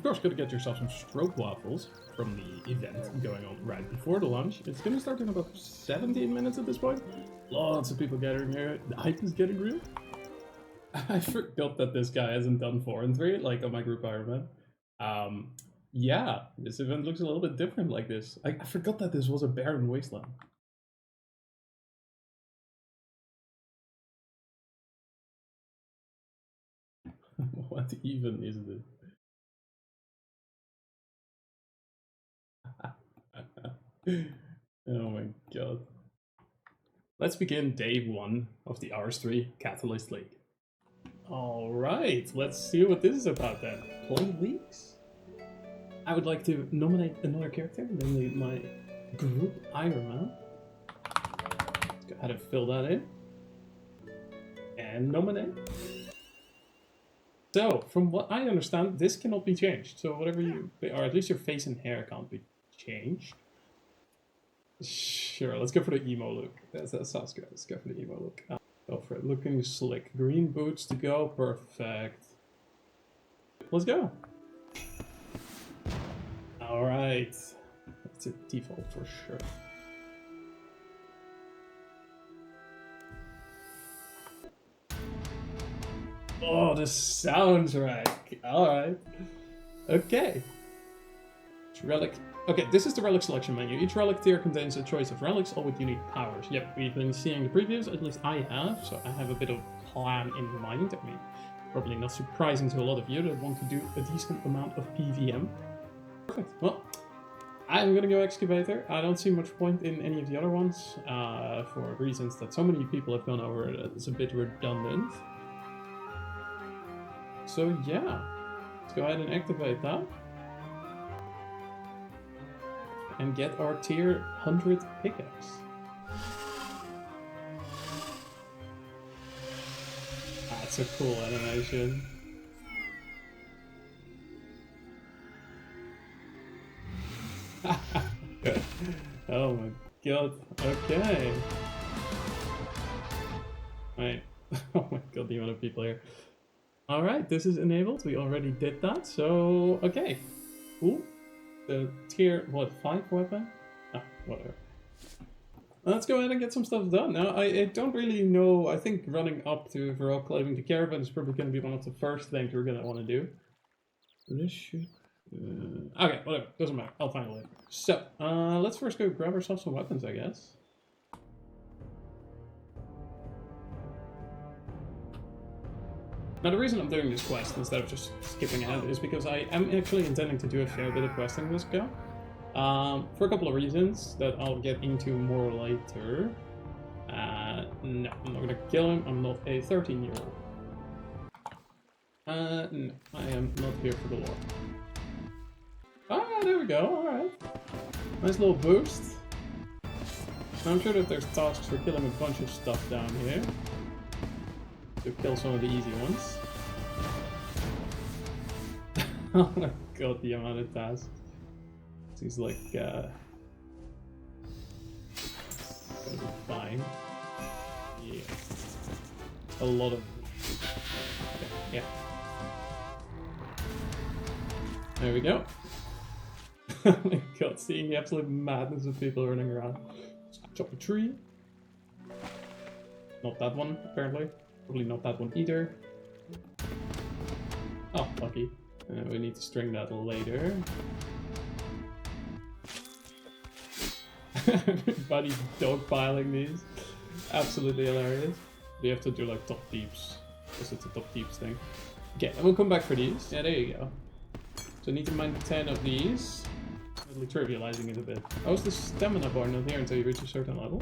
Of course, gotta get yourself some stroke waffles from the event going on right before the launch. It's gonna start in about 17 minutes at this point. Lots of people gathering here. The hype is getting real. I forgot that this guy hasn't done 4 and 3, like on my group Ironman. Yeah, this event looks a little bit different like this. I forgot that this was a barren wasteland. What even is this? Oh my god. Let's begin day 1 of the RS3 Catalyst League. Alright, let's see what this is about then. Play leagues? I would like to nominate another character, namely my group Ironman. Let's go ahead and fill that in. And nominate. So, from what I understand, this cannot be changed. So whatever you, or at least your face and hair can't be changed. Sure, let's go for the emo look. That sounds good. Let's go for the emo look. Go for it. Looking slick. Green boots to go. Perfect. Let's go. Alright. That's a default for sure. Oh, this sounds right. Alright. Okay. Relic. Okay, this is the relic selection menu. Each relic tier contains a choice of relics, all with unique powers. Yep, we've been seeing the previews, at least I have, so I have a bit of plan in mind. I mean, probably not surprising to a lot of you that want to do a decent amount of PVM. Perfect. Well, I'm gonna go Excavator. I don't see much point in any of the other ones, for reasons that so many people have gone over that it's a bit redundant. So yeah, let's go ahead and activate that. And get our tier 100 pickups. That's a cool animation. Oh my god, okay. Right. Oh my god, the amount of people here. Alright, this is enabled. We already did that, so okay. Cool. The tier, what, 5 weapon? Ah, whatever. Let's go ahead and get some stuff done. Now, I don't really know. I think running up to overall claiming the caravan is probably going to be one of the first things we're going to want to do. This should... okay, whatever. Doesn't matter. I'll find it later. So, let's first go grab ourselves some weapons, I guess. Now the reason I'm doing this quest instead of just skipping ahead is because I am actually intending to do a fair bit of questing this go. For a couple of reasons that I'll get into more later. No, I'm not gonna kill him. I'm not a 13-year-old. No, I am not here for the lore. Ah, there we go, alright. Nice little boost. I'm sure that there's tasks for killing a bunch of stuff down here. To kill some of the easy ones. Oh my god, the amount of tasks. Seems like, gonna be fine. Yeah. A lot of... Okay, yeah. There we go. Oh my god, seeing the absolute madness of people running around. Chop a tree. Not that one, apparently. Probably not that one either. Oh, lucky. We need to string that later. Everybody's dogpiling these. Absolutely hilarious. We have to do like top deeps. Because it's a top deeps thing. Okay, and we'll come back for these. Yeah, there you go. So I need to mine 10 of these. Totally trivializing it a bit. How is the stamina bar not here until you reach a certain level?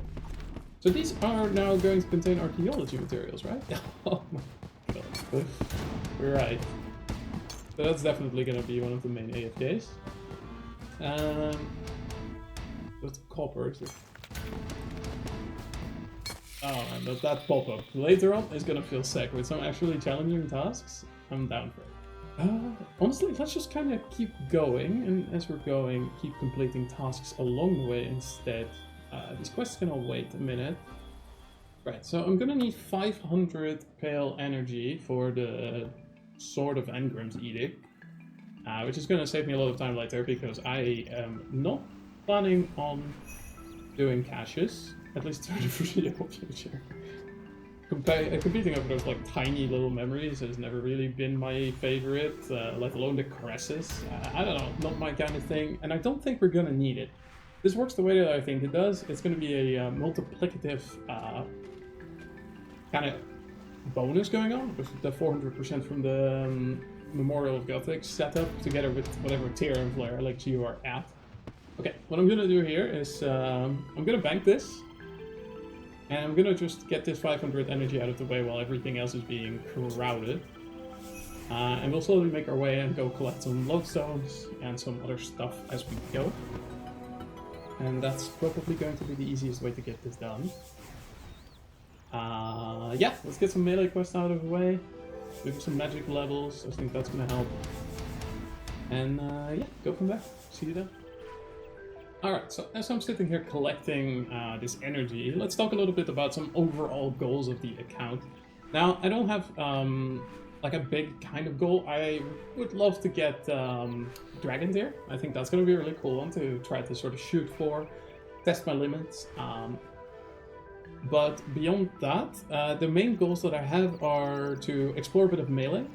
So these are now going to contain archaeology materials, right? Oh my god. Right. So that's definitely going to be one of the main AFKs. What's copper? Is it? Oh man, that pop-up later on is going to feel sick. With some actually challenging tasks, I'm down for it. Honestly, let's just kind of keep going, and as we're going, keep completing tasks along the way instead. These quests can all wait a minute. Right, so I'm gonna need 500 pale energy for the Sword of Engram's Edict. which is going to save me a lot of time later because I am not planning on doing caches, at least for the foreseeable future. Competing over those like tiny little memories has never really been my favorite, let alone the caresses. I don't know, not my kind of thing, and I don't think we're gonna need it. This works the way that I think it does. It's gonna be a multiplicative kind of bonus going on with the 400% from the Memorial of Gothic setup together with whatever tier and flare like you are at. Okay, what I'm gonna do here is I'm gonna bank this. And I'm gonna just get this 500 energy out of the way while everything else is being crowded. And we'll slowly make our way and go collect some lodestones and some other stuff as we go. And that's probably going to be the easiest way to get this done. Yeah, let's get some melee quests out of the way. Do some magic levels, I think that's gonna help. And yeah, go from there. See you then. Alright, so as I'm sitting here collecting this energy, let's talk a little bit about some overall goals of the account. Now, I don't have like a big kind of goal. I would love to get Dragon Deer. I think that's going to be a really cool one to try to sort of shoot for, test my limits. But beyond that, the main goals that I have are to explore a bit of melee.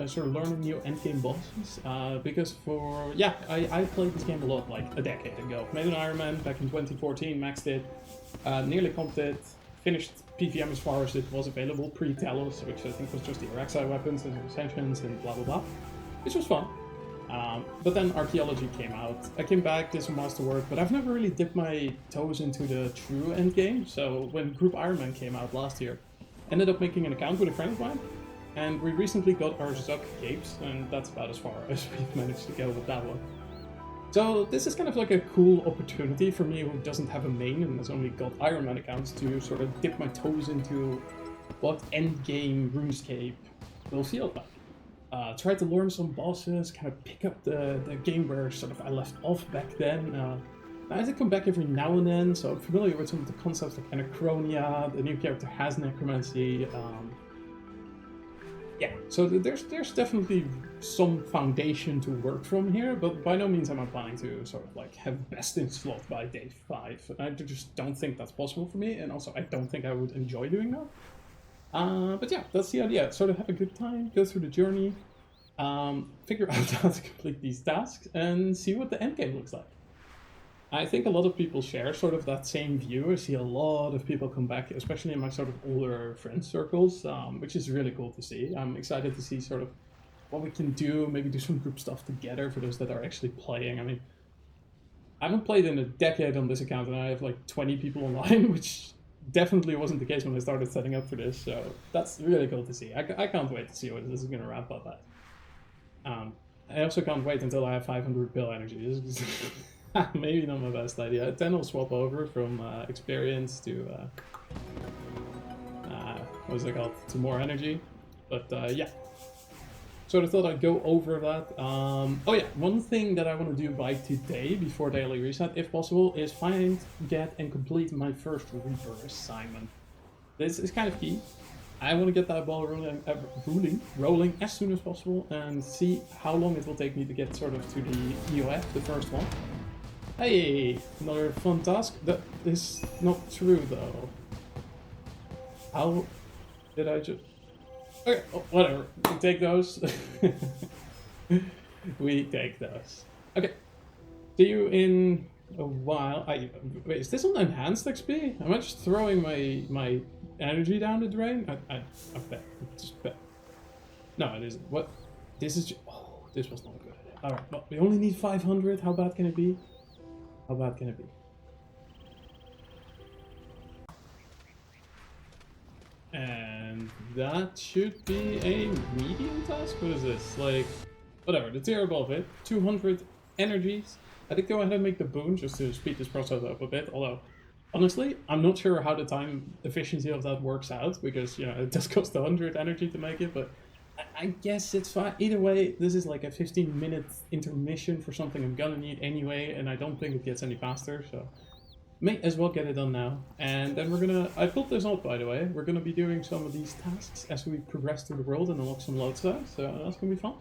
Sort of learning new endgame bosses, because I played this game a lot like a decade ago. Made an Ironman back in 2014, maxed it, nearly comped it, finished PVM as far as it was available, pre-Talos, which I think was just the RX3 weapons and ascensions and blah blah blah, which was fun. But then Archaeology came out. I came back, did some masterwork, but I've never really dipped my toes into the true endgame, so when Group Ironman came out last year, ended up making an account with a friend of mine. And we recently got our Zuck capes, and that's about as far as we've managed to go with that one. So this is kind of like a cool opportunity for me who doesn't have a main and has only got Ironman accounts to sort of dip my toes into what endgame RuneScape will feel like. Try to learn some bosses, kind of pick up the game where sort of I left off back then. I have to come back every now and then, so I'm familiar with some of the concepts like Anachronia, the new character has Necromancy. Yeah, so there's definitely some foundation to work from here, but by no means am I planning to sort of like have best in slot by day 5. I just don't think that's possible for me, and also I don't think I would enjoy doing that. But yeah, that's the idea. Sort of have a good time, go through the journey, figure out how to complete these tasks, and see what the endgame looks like. I think a lot of people share sort of that same view. I see a lot of people come back, especially in my sort of older friend circles, which is really cool to see. I'm excited to see sort of what we can do, maybe do some group stuff together for those that are actually playing. I mean, I haven't played in a decade on this account, and I have like 20 people online, which definitely wasn't the case when I started setting up for this, so that's really cool to see. I can't wait to see what this is going to wrap up at. I also can't wait until I have 500 bill energy. This is maybe not my best idea. Then I'll swap over from experience to what's it called? To more energy. But yeah. So I thought I'd go over that. Oh yeah, one thing that I want to do by today, before daily reset, if possible, is find, get, and complete my first Reaper assignment. This is kind of key. I want to get that ball rolling as soon as possible and see how long it will take me to get sort of to the EOF, the first one. Hey, another fun task. That is not true though. How did I just... Okay, oh, whatever. We take those. We take those. Okay. See you in a while. Wait, is this on enhanced XP? Am I just throwing my energy down the drain? I bet. Just bet. No, it isn't. What? This is just... Oh, this was not a good idea. Alright, well, we only need 500. How bad can it be? How bad can it be? And that should be a medium task? What is this? Like, whatever, the tier above it. 200 energies. I did go ahead and make the boon just to speed this process up a bit, although, honestly, I'm not sure how the time efficiency of that works out, because, you know, it does cost 100 energy to make it, but I guess it's fine. Either way, this is like a 15-minute intermission for something I'm gonna need anyway, and I don't think it gets any faster, so may as well get it done now. And then we're gonna... I pulled this out, by the way. We're gonna be doing some of these tasks as we progress through the world and unlock some lodestones, so that's gonna be fun.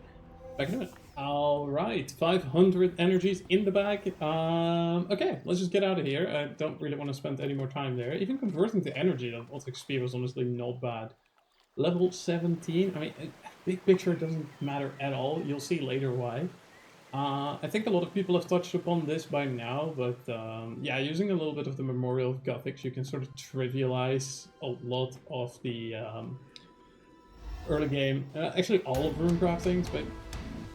Back in a minute. Alright, 500 energies in the bag. Okay, let's just get out of here. I don't really want to spend any more time there. Even converting to energy, that old XP was honestly not bad. Level 17, I mean, big picture doesn't matter at all. You'll see later why. I think a lot of people have touched upon this by now, but yeah, using a little bit of the Memorial of Gothics, you can sort of trivialize a lot of the early game. Actually, all of rune craftings, but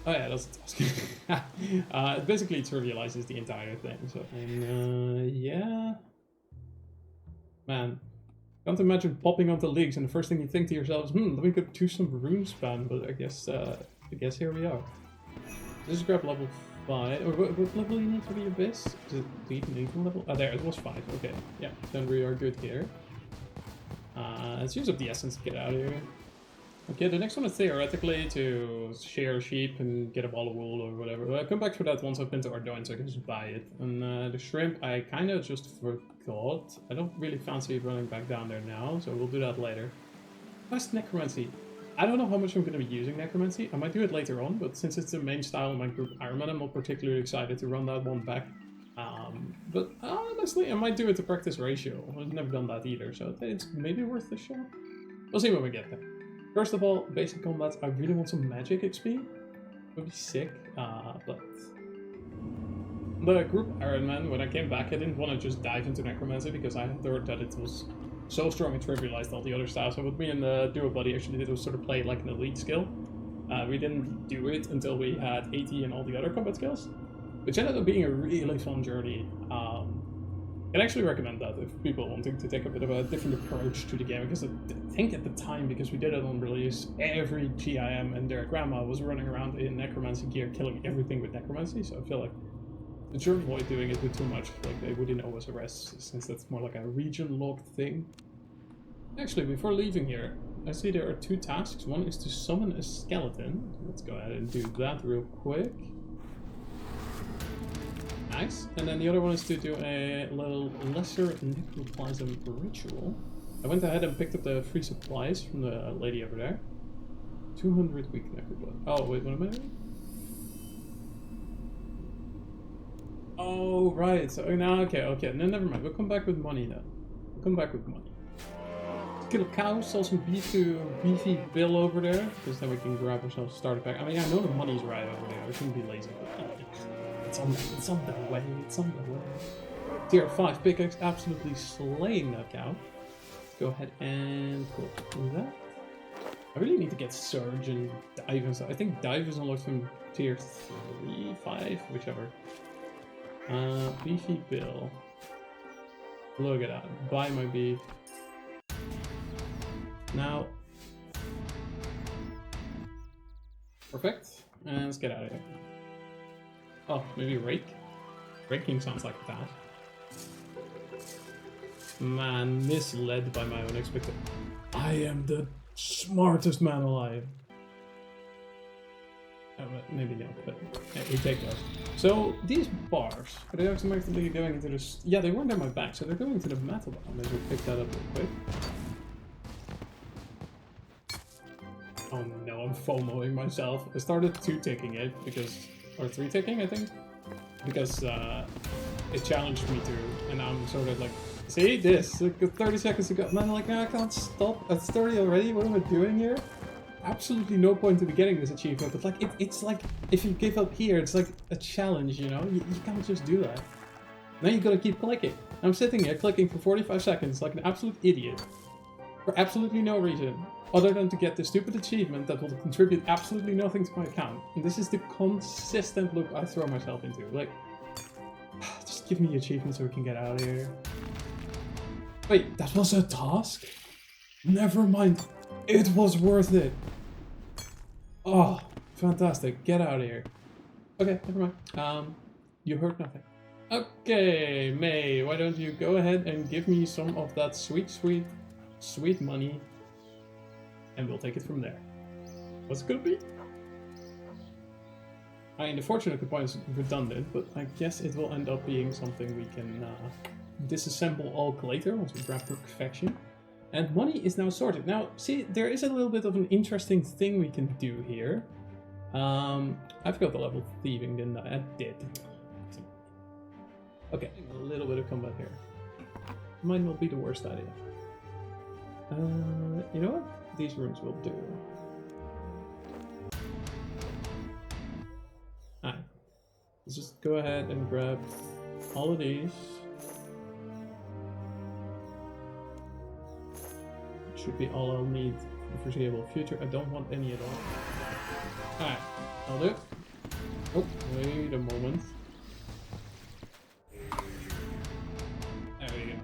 oh yeah, that's a task. It basically trivializes the entire thing. So, and yeah, man, can't imagine popping onto leagues and the first thing you think to yourself is, let me go do some rune spam. But I guess here we are. Just grab level 5. What level do you need for the Abyss? Is it even level? Oh, there, it was 5. Okay, yeah, then we are good here. Let's use up the essence to get out of here. Okay, the next one is theoretically to share a sheep and get a ball of wool or whatever. I'll come back for that once I've been to Ardoin so I can just buy it. And the shrimp, I kind of just forgot. I don't really fancy running back down there now, so we'll do that later. Quest Necromancy. I don't know how much I'm going to be using Necromancy. I might do it later on, but since it's the main style in my group Ironman, I'm not particularly excited to run that one back. But honestly, I might do it to practice ratio. I've never done that either, so it's maybe worth a shot. We'll see when we get there. First of all, basic combat, I really want some magic XP. Would be sick, but... The group Ironman, when I came back, I didn't want to just dive into Necromancy because I had heard that it was so strong it trivialized all the other styles. So what me and the duo buddy actually did was sort of play like an elite skill. We didn't do it until we had 80 and all the other combat skills, which ended up being a really fun journey. I'd actually recommend that if people wanting to take a bit of a different approach to the game, because I think at the time, because we did it on release, every GIM and their grandma was running around in necromancy gear killing everything with necromancy, so I feel like the should avoid doing it with too much, like they wouldn't always arrest, since that's more like a region-locked thing. Actually, before leaving here, I see there are 2 tasks. One is to summon a skeleton. Let's go ahead and do that real quick. Nice. And then the other one is to do a little lesser necroplasm ritual. I went ahead and picked up the free supplies from the lady over there. 200 weak necroplasm. Oh, wait, what am I doing? Oh, right. So now, okay. No, never mind. We'll come back with money then. We'll come back with money. Kill a cow, sell some beef to Beefy Bill over there, because then we can grab ourselves a starter pack. I mean, I know the money's right over there. I shouldn't be lazy. It's on the way. Tier 5 pickaxe, absolutely slaying that cow. Let's go ahead and do that. I really need to get Surge and Dive and stuff. I think Dive is unlocked from tier 3, 5, whichever. Beefy Bill. Look at that. Buy my beef. Now. Perfect. And let's get out of here. Oh, maybe rake? Raking sounds like that. Man, misled by my own expectation. I am the smartest man alive. Oh, maybe not, but yeah, we take those. So, these bars, are they automatically going into the... Yeah, they weren't on my back, so they're going to the metal bar. Maybe we'll pick that up real quick. Oh no, I'm FOMOing myself. I started 2-ticking it because... Or 3-ticking, I think? Because it challenged me to, and I'm sort of like, see this, like 30 seconds ago, and I'm like, no, I can't stop, it's 30 already, what am I doing here? Absolutely no point to be getting this achievement, but like, it's like, if you give up here, it's like a challenge, you know? You can't just do that. Now you gotta keep clicking. I'm sitting here clicking for 45 seconds like an absolute idiot. For absolutely no reason. Other than to get the stupid achievement that will contribute absolutely nothing to my account. And this is the consistent loop I throw myself into. Like, just give me the achievement so we can get out of here. Wait, that was a task? Never mind. It was worth it. Oh, fantastic. Get out of here. Okay, never mind. You heard nothing. Okay, May, why don't you go ahead and give me some of that sweet money. And we'll take it from there. What's it gonna be? I mean, the fortune point is redundant, but I guess it will end up being something we can disassemble all later once we grab perfection. And money is now sorted. Now, see, there is a little bit of an interesting thing we can do here. I forgot the level thieving, didn't I? I did. Okay, a little bit of combat here. Might not be the worst idea. You know what? These runes will do. Alright. Let's just go ahead and grab all of these. Should be all I'll need for the foreseeable future. I don't want any at all. Alright, I'll do it. Oh, wait a moment. There we go.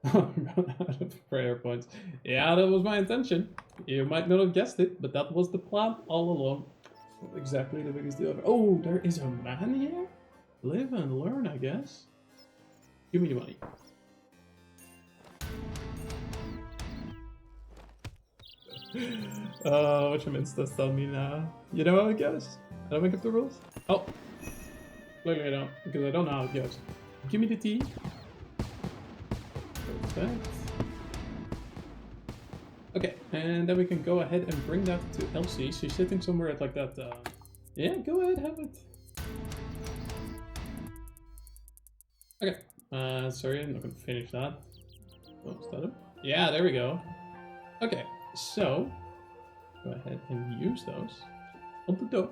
I'm out of prayer points. Yeah, that was my intention. You might not have guessed it, but that was the plan all along. Not exactly the biggest deal ever. Oh, there is a man here? Live and learn, I guess. Give me the money. What you means does tell me now? You know how it goes? I don't make up the rules? Oh. Clearly I don't, because I don't know how it goes. Give me the tea. Perfect. Okay, and then we can go ahead and bring that to Elsie. She's sitting somewhere at like that, yeah, go ahead, have it. Okay, sorry, I'm not gonna finish that. Oh, is that it? Yeah, there we go. Okay, so, go ahead and use those on the door.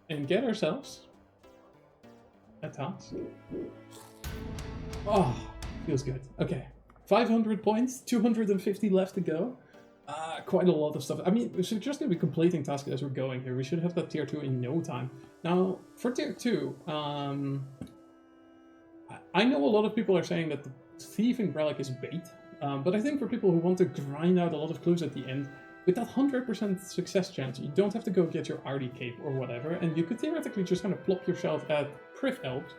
And get ourselves a task. Oh, feels good. Okay, 500 points, 250 left to go. Quite a lot of stuff. I mean, we should just be completing tasks as we're going here. We should have that tier 2 in no time. Now, for tier 2, I know a lot of people are saying that the thieving relic is bait. But I think for people who want to grind out a lot of clues at the end, with that 100% success chance, you don't have to go get your Arty cape or whatever, and you could theoretically just kind of plop yourself at Priv Elves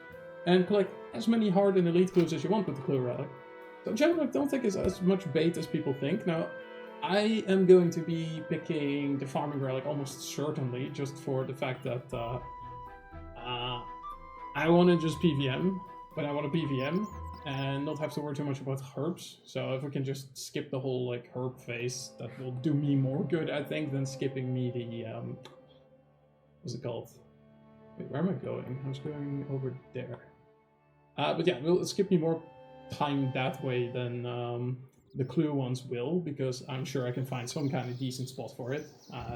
and collect as many hard and elite clues as you want with the clue relic. So generally I don't think it's as much bait as people think. Now, I am going to be picking the farming relic almost certainly, just for the fact that I want to just PVM, but I want to PVM and not have to worry too much about herbs. So if we can just skip the whole like herb phase, that will do me more good, I think, than skipping me the what's it called? Wait, where am I going? I was going over there. But yeah, we'll skip me more time that way than the clue ones will, because I'm sure I can find some kind of decent spot for it.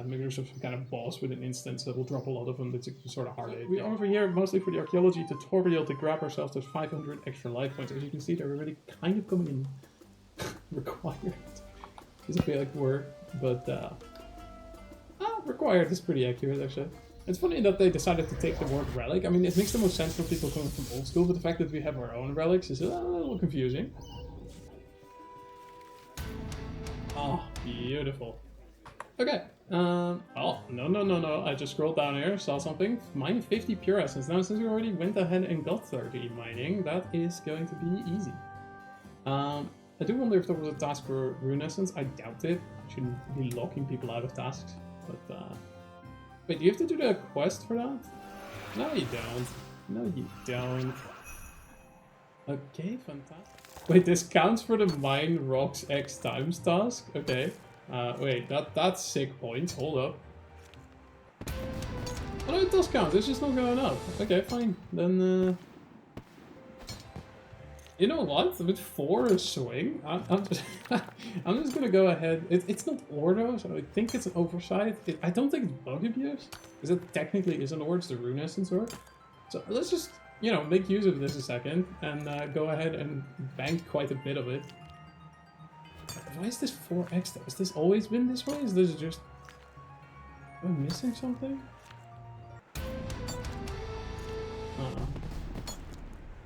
Maybe there's some kind of boss with an instance that will drop a lot of them. That's sort of hard. We are over here mostly for the archaeology tutorial to grab ourselves those 500 extra life points. As you can see, they're already kind of coming in required. Doesn't feel like work, but required is pretty accurate actually. It's funny that they decided to take the word relic. I mean, it makes the most sense for people coming from old school, but the fact that we have our own relics is a little confusing. Oh, beautiful. Okay. Oh, no. I just scrolled down here, saw something. Mine 50 pure essence. Now, since we already went ahead and got 30 mining, that is going to be easy. I do wonder if there was a task for rune essence. I doubt it. I shouldn't be locking people out of tasks. But, wait, do you have to do the quest for that? No, you don't. No, you don't. Okay, fantastic. Wait, this counts for the mine rocks X times task? Okay. Wait, that's sick points. Hold up. Oh, no, it does count. It's just not going up. Okay, fine. Then, you know what? With 4 a swing, I'm just, I'm just gonna go ahead. It's not ore though, so I think it's an oversight. I don't think it's bug abuse, because it technically isn't ore, it's the rune essence ore. So let's just, you know, make use of this a second and go ahead and bank quite a bit of it. Why is this 4x though? Has this always been this way? Is this just... Am I missing something?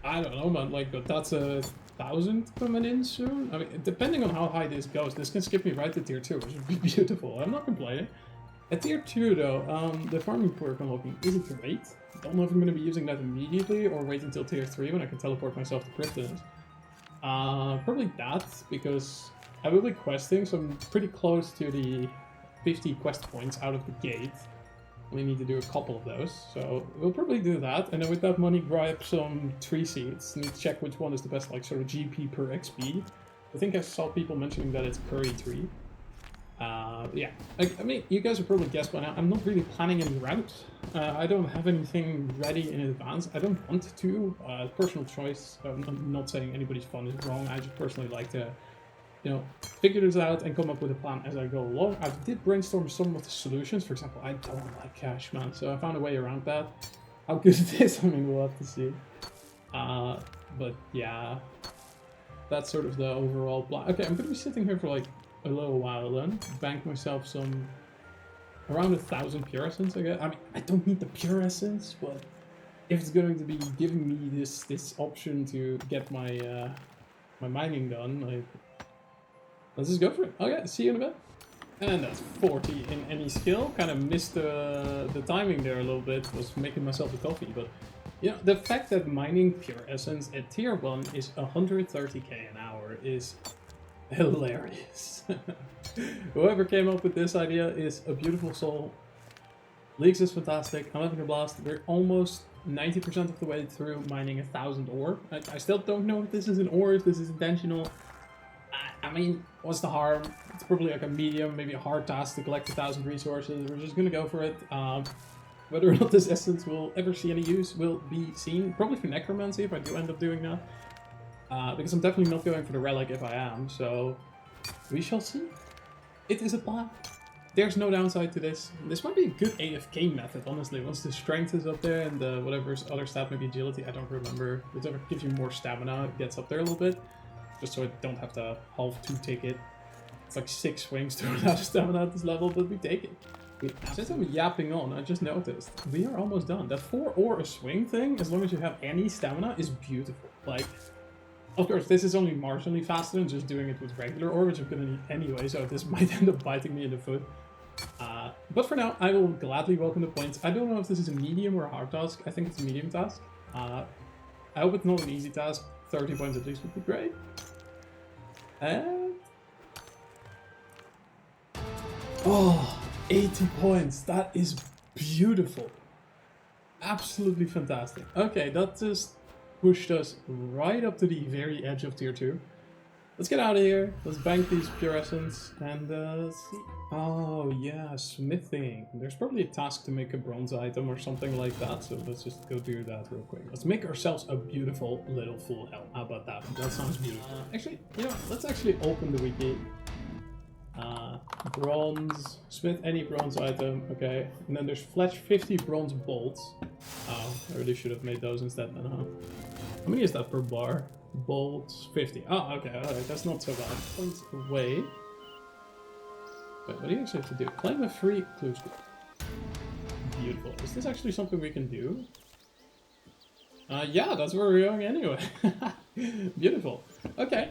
I don't know, man. Like, but that's 1,000 coming in soon. I mean, depending on how high this goes, this can skip me right to tier 2, which would be beautiful. I'm not complaining. At tier 2 though, the farming perk unlocking isn't great. I don't know if I'm going to be using that immediately or wait until tier 3 when I can teleport myself to Krypton. Probably that, because I will be questing, so I'm pretty close to the 50 quest points out of the gate. We need to do a couple of those, so we'll probably do that, and then with that money grab some tree seeds. Need to check which one is the best, like, sort of GP per XP. I think I saw people mentioning that it's curry tree. Yeah, I mean, you guys have probably guessed by now, I'm not really planning any route. I don't have anything ready in advance. I don't want to. Personal choice. I'm not saying anybody's fun is wrong. I just personally like to, you know, figure this out and come up with a plan as I go along. I did brainstorm some of the solutions. For example, I don't like cash, man, so I found a way around that. How good it is, I mean, we'll have to see. But yeah, that's sort of the overall plan. Okay, I'm gonna be sitting here for like a little while then. Bank myself some around 1,000 pure essence, I guess. I mean, I don't need the pure essence, but if it's going to be giving me this option to get my my mining done, like, let's just go for it. Okay, see you in a bit. And that's 40 in any skill. Kind of missed the timing there a little bit. Was making myself a coffee, but you know, the fact that mining pure essence at tier 1 is 130k an hour is hilarious. Whoever came up with this idea is a beautiful soul. Leaks is fantastic. I'm having a blast. We're almost 90% of the way through mining 1,000 ore. I still don't know if this is an ore, if this is intentional. I mean, what's the harm? It's probably like a medium, maybe a hard task to collect 1,000 resources. We're just gonna go for it. Whether or not this essence will ever see any use will be seen. Probably for necromancy if I do end up doing that. Because I'm definitely not going for the relic if I am, so we shall see. It is a plan. There's no downside to this. This might be a good AFK method, honestly. Once the strength is up there and the whatever other stat, maybe agility, I don't remember. Whatever gives you more stamina, it gets up there a little bit. Just so I don't have to half 2 ticket. It's like 6 swings to run out of stamina at this level, but we take it. Since I'm yapping on, I just noticed we are almost done. That 4 ore a swing thing, as long as you have any stamina, is beautiful. Like, of course, this is only marginally faster than just doing it with regular ore, which I'm gonna need anyway, so this might end up biting me in the foot. But for now, I will gladly welcome the points. I don't know if this is a medium or a hard task. I think it's a medium task. I hope it's not an easy task. 30 points at least would be great. And... oh, 80 points. That is beautiful. Absolutely fantastic. Okay, that just pushed us right up to the very edge of tier 2. Let's get out of here. Let's bank these pure essence and let's see. Oh yeah, smithing. There's probably a task to make a bronze item or something like that, so let's just go do that real quick. Let's make ourselves a beautiful little full helm. How about that? That sounds beautiful. Actually, you know, let's actually open the wiki. Bronze, smith any bronze item, okay. And then there's fletch 50 bronze bolts. Oh, I really should have made those instead then, huh? How many is that per bar? Bolts 50. Oh, okay, alright, that's not so bad. Points away. Wait, what do you actually have to do? Claim a free clue score. Beautiful. Is this actually something we can do? Yeah, that's where we're going anyway. Beautiful. Okay.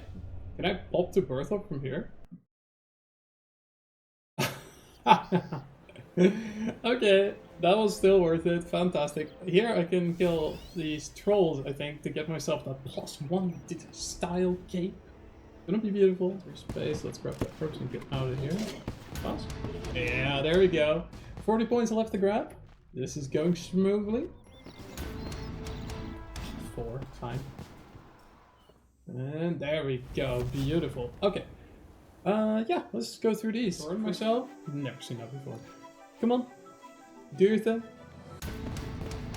Can I pop to Berthop from here? Okay, that was still worth it. Fantastic. Here I can kill these trolls, I think, to get myself that +1 style cape. Gonna be beautiful. There's space. Let's grab that first and get out of here. Fast. Yeah, there we go. 40 points left to grab. This is going smoothly. 4, fine. And there we go. Beautiful. Okay. Yeah, let's go through these. Sword myself? Never seen that before. Come on. Do your thing.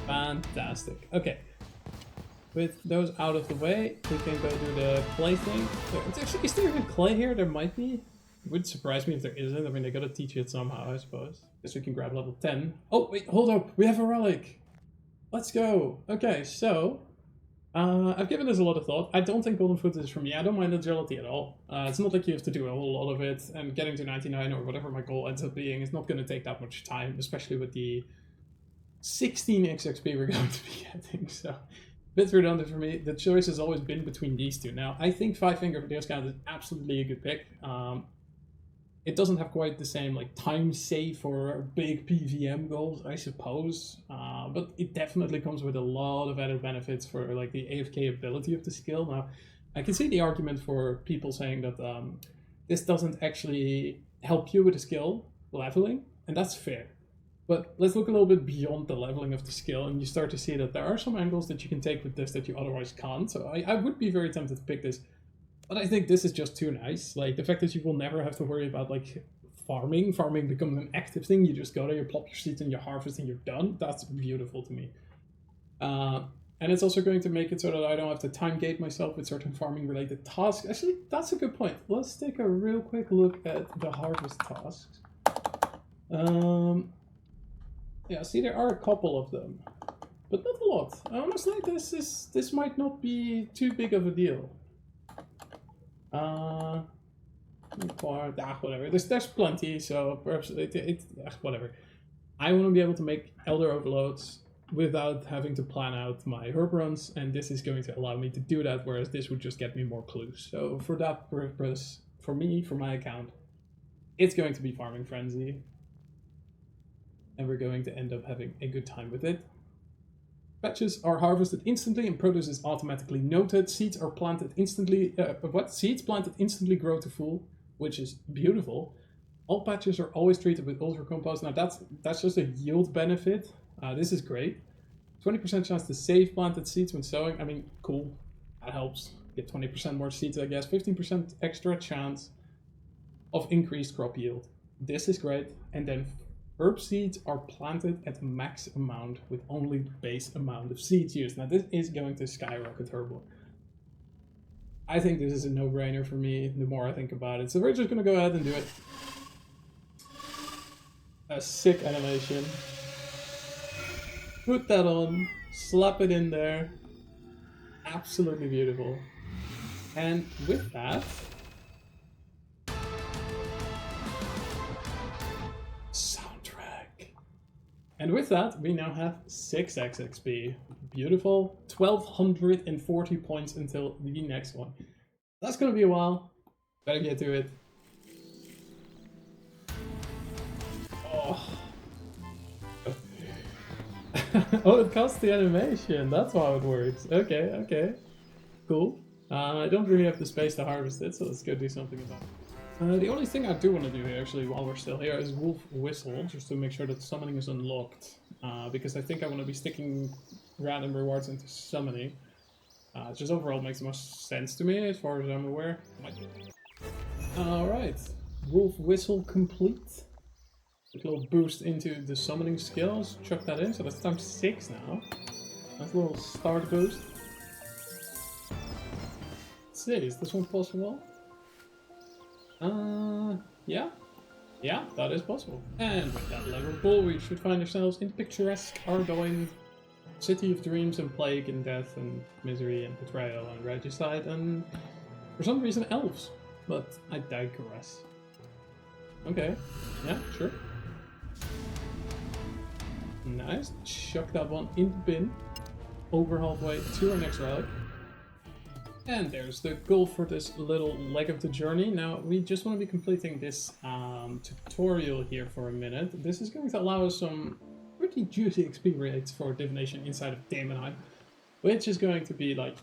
Fantastic. Okay. With those out of the way, we can go do the clay thing. It's actually, is there even clay here? There might be. It would surprise me if there isn't. I mean, they gotta teach it somehow, I suppose. Guess we can grab level 10. Oh, wait, hold up. We have a relic. Let's go. Okay, so... I've given this a lot of thought. I don't think golden foot is for me. I don't mind agility at all. It's not like you have to do a whole lot of it, and getting to 99 or whatever my goal ends up being is not going to take that much time, especially with the 16 XP we're going to be getting. So, a bit redundant for me. The choice has always been between these two. Now, I think 5 Finger for Discount is absolutely a good pick. It doesn't have quite the same like time save for big PVM goals, I suppose, but it definitely comes with a lot of added benefits for like the AFK ability of the skill. Now, I can see the argument for people saying that this doesn't actually help you with the skill leveling, and that's fair. But let's look a little bit beyond the leveling of the skill, and you start to see that there are some angles that you can take with this that you otherwise can't. So I would be very tempted to pick this. But I think this is just too nice. Like, the fact that you will never have to worry about, like, farming. Farming becomes an active thing. You just go there, you plop your seeds and you harvest and you're done. That's beautiful to me. And it's also going to make it so that I don't have to time gate myself with certain farming related tasks. Actually, that's a good point. Let's take a real quick look at the harvest tasks. Yeah, see, there are a couple of them, but not a lot. Honestly, this might not be too big of a deal. Whatever. There's plenty, so perhaps whatever. I want to be able to make Elder Overloads without having to plan out my herb runs, and this is going to allow me to do that, whereas this would just get me more clues. So for that purpose, for me, for my account, it's going to be Farming Frenzy, and we're going to end up having a good time with it. Patches are harvested instantly and produce is automatically noted. Seeds are planted instantly. Seeds planted instantly grow to full, which is beautiful. All patches are always treated with ultra compost. Now that's just a yield benefit. This is great. 20% chance to save planted seeds when sowing. I mean, cool. That helps. Get 20% more seeds, I guess. 15% extra chance of increased crop yield. This is great. And then herb seeds are planted at max amount with only the base amount of seeds used. Now this is going to skyrocket herbal. I think this is a no-brainer for me the more I think about it. So we're just going to go ahead and do it. A sick animation. Put that on, slap it in there. Absolutely beautiful. And with that, soundtrack. And with that, we now have 6x XP. Beautiful. 1240 points until the next one. That's gonna be a while. Better get to it. Oh. Oh, it costs the animation. That's how it works. Okay, okay. Cool. I don't really have the space to harvest it, so let's go do something about it. The only thing I do want to do here, actually, while we're still here, is Wolf Whistle, just to make sure that summoning is unlocked. Because I think I want to be sticking random rewards into summoning. It just overall makes the most sense to me, as far as I'm aware. Alright. Wolf Whistle complete. A little boost into the summoning skills. Chuck that in, so that's times 6 now. Nice little start boost. Let's see, is this one possible? Yeah. Yeah, that is possible. And with that level pool, we should find ourselves in picturesque Ardoin, city of dreams and plague and death and misery and betrayal and regicide and, for some reason, elves. But I digress. Okay. Yeah, sure. Nice. Chuck that one in the bin. Over halfway to our next relic. And there's the goal for this little leg of the journey. Now, we just want to be completing this tutorial here for a minute. This is going to allow us some pretty juicy XP rates for divination inside of Daemonheim, which is going to be like,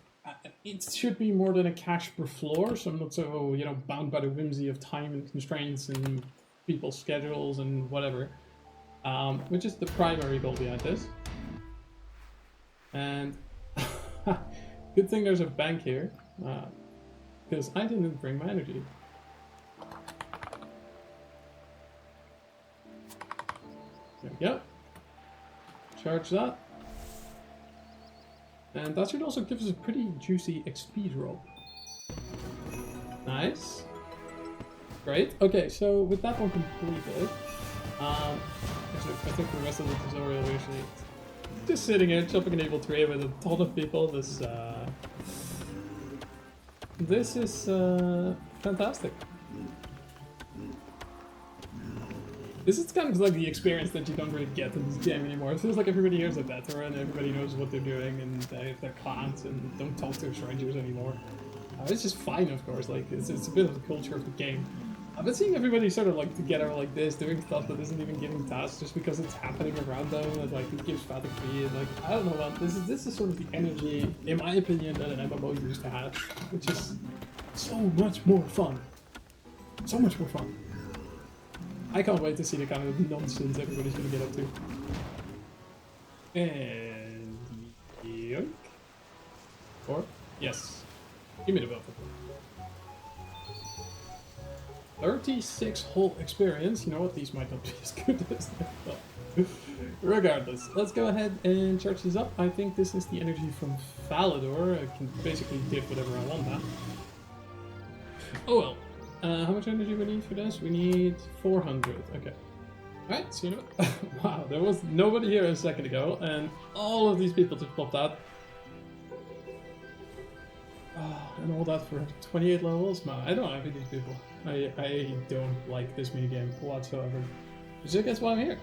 it should be more than a cash per floor, so I'm not so, you know, bound by the whimsy of time and constraints and people's schedules and whatever, which is the primary goal behind this. And good thing there's a bank here, because I didn't bring my energy. There we go. Charge that. And that should also give us a pretty juicy XP drop. Nice. Great. Okay, so with that one completed, actually, I think the rest of the tutorial we're actually just sitting here chopping an evil tree with a ton of people. This is fantastic. This is kind of like the experience that you don't really get in this game anymore. It feels like everybody here is a veteran, everybody knows what they're doing, and they have their clans and don't talk to strangers anymore. It's just fine, of course, like, it's a bit of the culture of the game. But seeing everybody sort of like together like this, doing stuff that isn't even giving tasks just because it's happening around them, and like it gives fatigue free, and like, I don't know, man, this is sort of the energy, in my opinion, that an MMO used to have, which is so much more fun. So much more fun. I can't wait to see the kind of nonsense everybody's gonna get up to. And yoink. Or yes. Give me the buffer. 36 whole experience. You know what? These might not be as good as I thought. Regardless, let's go ahead and charge this up. I think this is the energy from Falador. I can basically give whatever I want now. Oh well. How much energy we need for this? We need 400. Okay. Alright, see you in a bit. Wow, there was nobody here a second ago, and all of these people just popped out. Oh, and all that for 28 levels? Man, I don't envy these people. I don't like this minigame whatsoever. Which I guess why I'm here.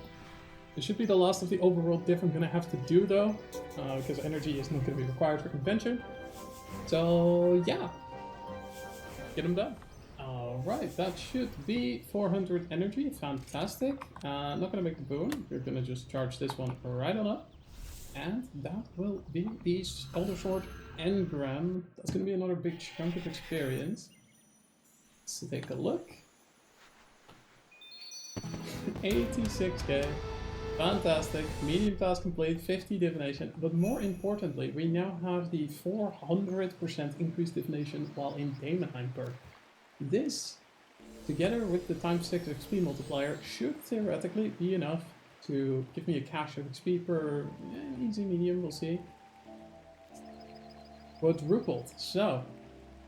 This should be the last of the overworld diff I'm gonna have to do though, because energy is not gonna be required for convention. So yeah, get them done. Alright, that should be 400 energy, fantastic. Not gonna make a boon, we're gonna just charge this one right on up. And that will be the Elder Sword Engram. That's gonna be another big chunk of experience. Let's take a look. 86k. Fantastic. Medium task complete, 50 divination. But more importantly, we now have the 400% increased divination while in Daemonheim perk. This, together with the times 6 XP multiplier, should theoretically be enough to give me a cache of XP per easy medium, we'll see. Quadrupled. So,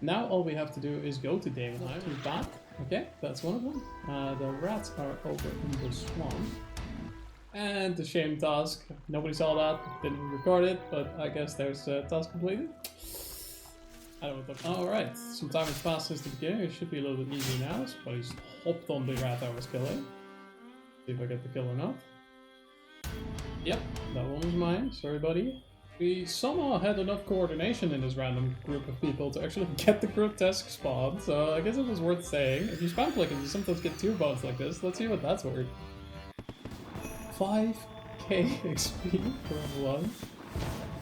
now all we have to do is go to Daemonheim, we're back. Okay, that's one of them. The rats are over in the swamp. And the shame task. Nobody saw that, didn't record it, but I guess there's a task completed. I don't know what. Alright, some time has passed since the beginning. It should be a little bit easier now. Somebody's hopped on the rat I was killing. See if I get the kill or not. Yep, that one was mine. Sorry, buddy. We somehow had enough coordination in this random group of people to actually get the grotesque spawn, so I guess it was worth saying. If you spam click and you sometimes get 2 bones like this, let's see what that's worth. 5k XP for one.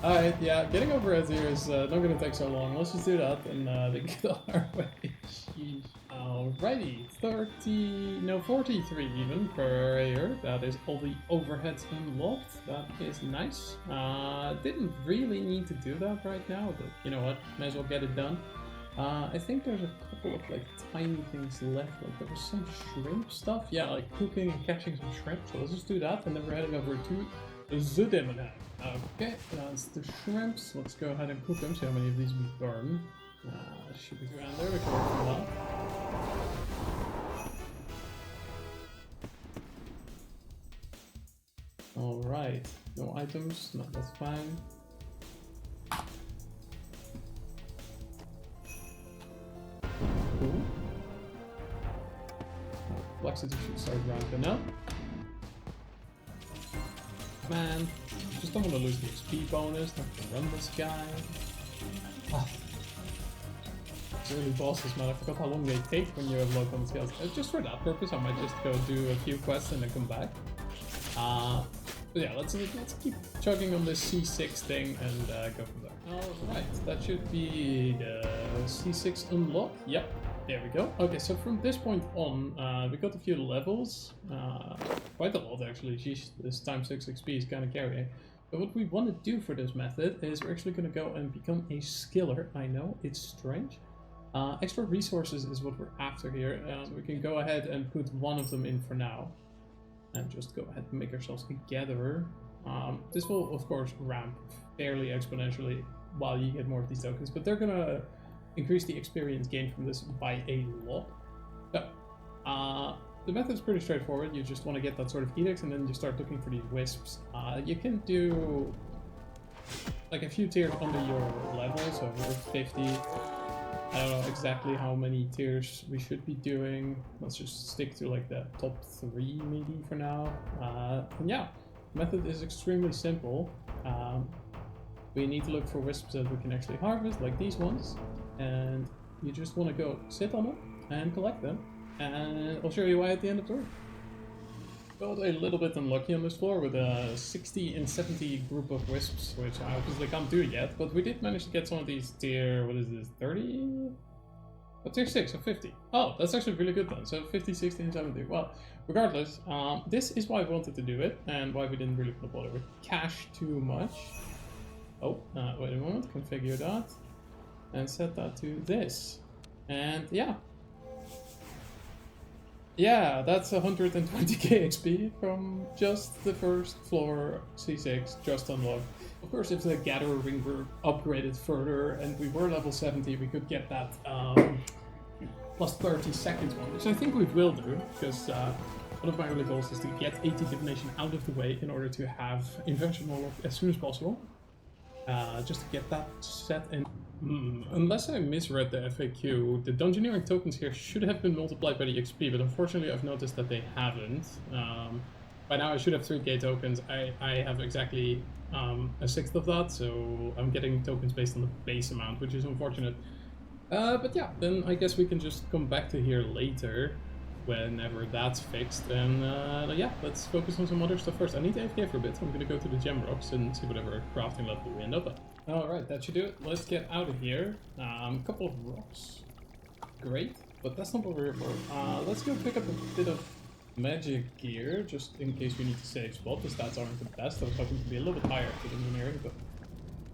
Alright, yeah, getting over as here is not gonna take so long. Let's just do that and then get on our way. Sheesh. Alrighty, 43 even per year. That is all the overheads unlocked. That is nice. Didn't really need to do that right now, but you know what, may as well get it done. I think there's a couple of like tiny things left, like there was some shrimp stuff. Yeah, like cooking and catching some shrimp, so let's just do that and then we're heading over to the Divination. Okay, that's the shrimps. Let's go ahead and cook them, see how many of these we burn. Should be around there, we can work from that. Alright, no items, no, that's fine. Cool. Complexity should start ramping up. Man, just don't want to lose the XP bonus, not to run this guy. Ah. These early bosses, man, I forgot how long they take when you have low common skills. Just for that purpose, I might just go do a few quests and then come back. But yeah, let's keep chugging on this C6 thing and go from there. Alright, that should be the C6 unlock. Yep, there we go. Okay, so from this point on, we got a few levels. Quite a lot actually. Jeez, this times 6 XP is kind of carrying. But what we want to do for this method is we're actually going to go and become a skiller. I know, it's strange. Extra resources is what we're after here. We can go ahead and put one of them in for now. And just go ahead and make ourselves a gatherer. This will, of course, ramp fairly exponentially while you get more of these tokens, but they're gonna increase the experience gained from this by a lot. So, the method's pretty straightforward. You just want to get that sort of edict, and then you start looking for these wisps. You can do like a few tiers under your level, so over 50. I don't know exactly how many tiers we should be doing. Let's just stick to like the top 3 maybe for now. And yeah, the method is extremely simple. We need to look for wisps that we can actually harvest, like these ones. And you just want to go sit on them and collect them. And I'll show you why at the end of the tour. Got a little bit unlucky on this floor with a 60 and 70 group of wisps, which I obviously can't do yet, but we did manage to get some of these tier, what is this, 30? Oh, tier 6 of 50. Oh, that's actually really good then. So 50, 60, and 70. Well, regardless, this is why I wanted to do it, and why we didn't really bother with cash too much. Oh, wait a moment, configure that, and set that to this. And yeah. Yeah, that's 120k XP from just the first floor C6 just unlocked. Of course, if the Gatherer Ring were upgraded further and we were level 70, we could get that plus 30 seconds one, which I think we will do, because one of my early goals is to get 80 Divination out of the way in order to have Invention unlocked as soon as possible. Just to get that set in. Unless I misread the FAQ, the Dungeoneering tokens here should have been multiplied by the XP, but unfortunately I've noticed that they haven't. By now I should have 3k tokens. I have exactly a sixth of that, so I'm getting tokens based on the base amount, which is unfortunate. But yeah, then I guess we can just come back to here later, whenever that's fixed, and yeah, let's focus on some other stuff first. I need to AFK for a bit, so I'm gonna go to the gem rocks and see whatever crafting level we end up at. Alright, that should do it. Let's get out of here. A couple of rocks. Great, but that's not what we're here for. Let's go pick up a bit of magic gear, just in case we need to save spot. The stats aren't the best. I was hoping to be a little bit higher for the engineering, but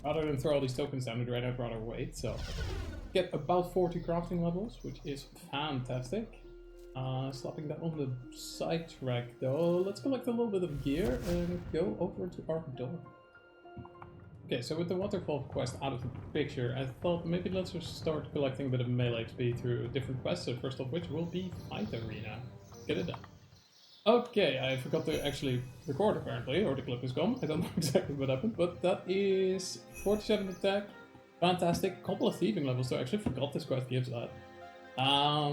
rather than throw all these tokens down the drain, I'd rather wait. So, get about 40 crafting levels, which is fantastic. Slapping that on the side track though. Let's collect a little bit of gear and go over to our door. Okay, so with the waterfall quest out of the picture, I thought maybe let's just start collecting a bit of melee XP through different quests, so first of which will be Fight Arena. Get it done. Okay, I forgot to actually record apparently, or the clip is gone. I don't know exactly what happened, but that is 47 attack. Fantastic. Couple of thieving levels, so I actually forgot this quest gives that. I